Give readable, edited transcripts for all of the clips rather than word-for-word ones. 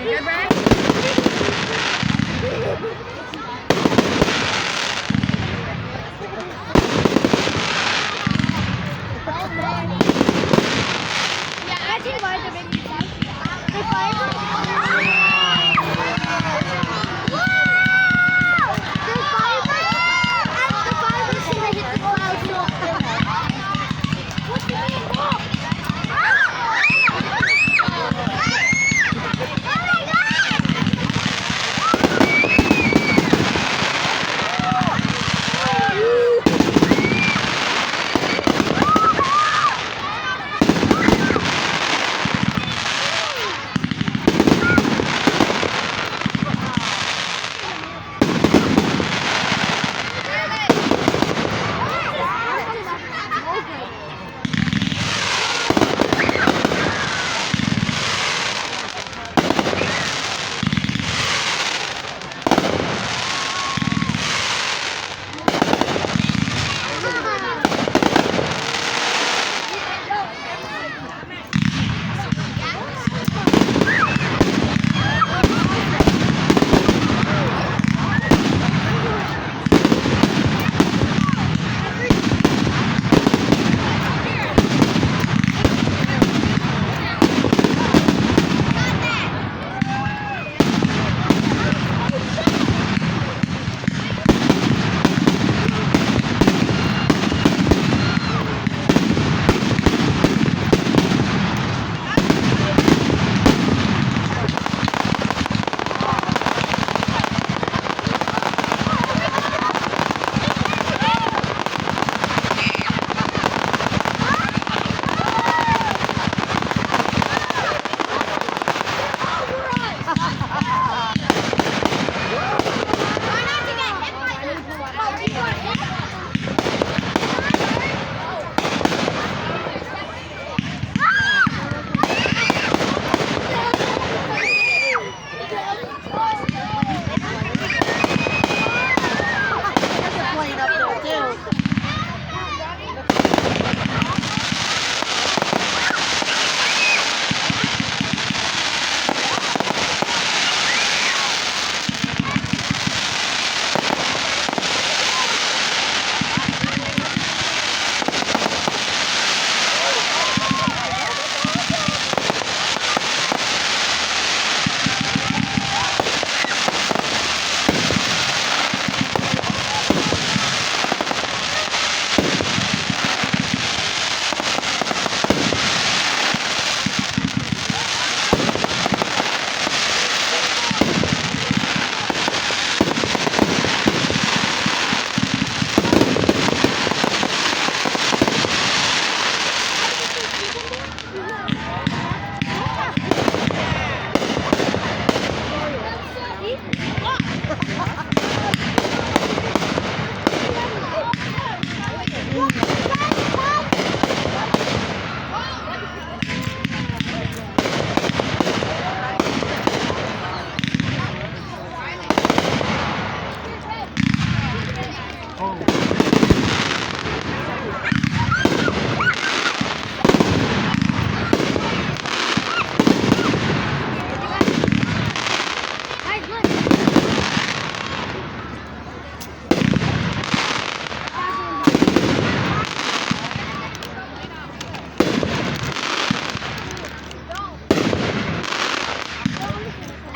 Good, Brad?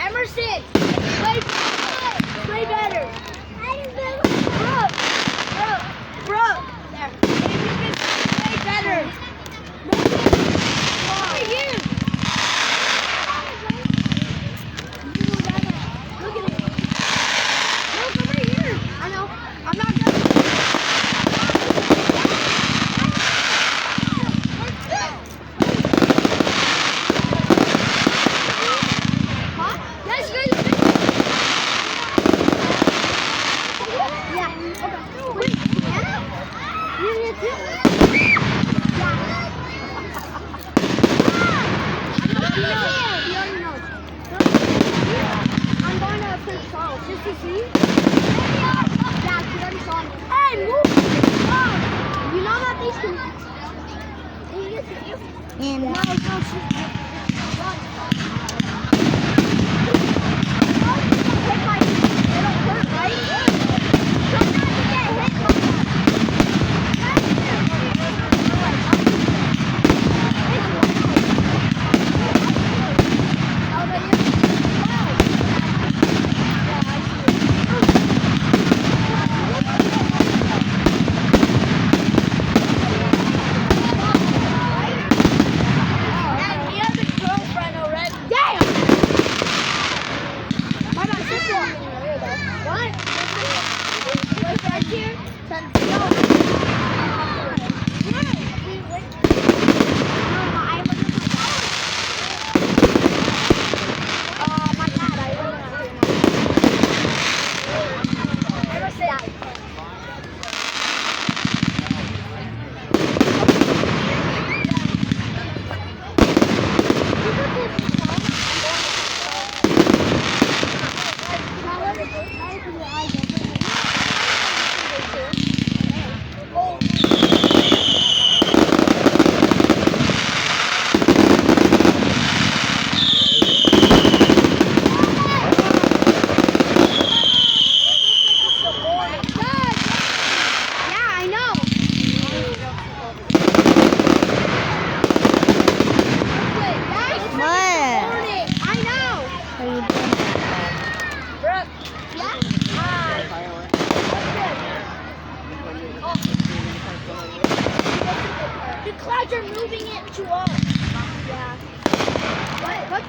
Emerson, play better. Bro, there. Play better. Look at you. Look at it. Look over here. I know. I'm not gonna. Just to see? Yeah, she already saw me. Hey, move! Oh, you know that these can... No, it's not.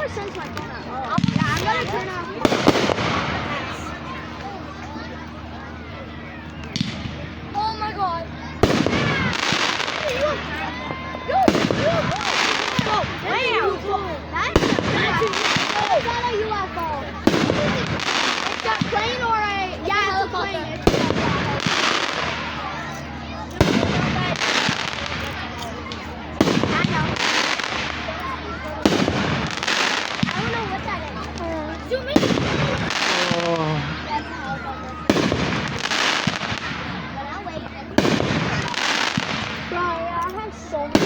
percent's my phone at? Yeah, I'm gonna turn off. Oh my god. Is that a UFO? It's a plane or a... Yeah, it's a plane. I know. I don't know what that is. Zoom in. That's a helicopter. But I'll wait. Bro, yeah, I have so much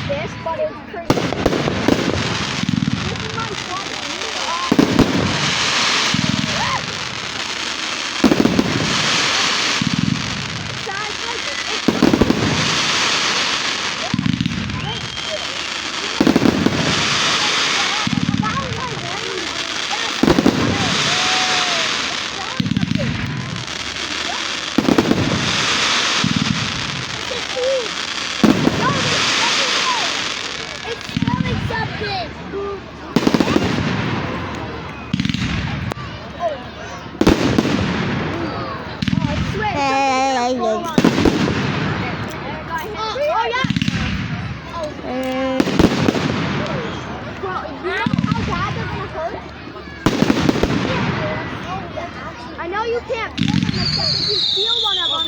this, but it's pretty. This is my phone. I know you can't feel them except if you feel one of them.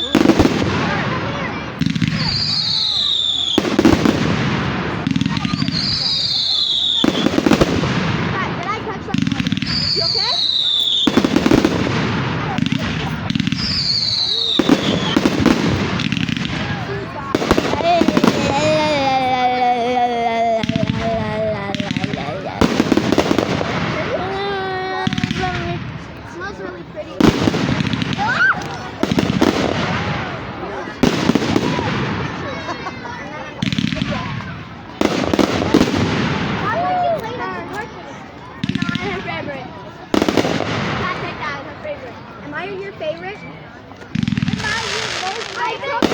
Did I touch something? You okay? It smells really pretty. Am I your favorite? Am I your most favorite?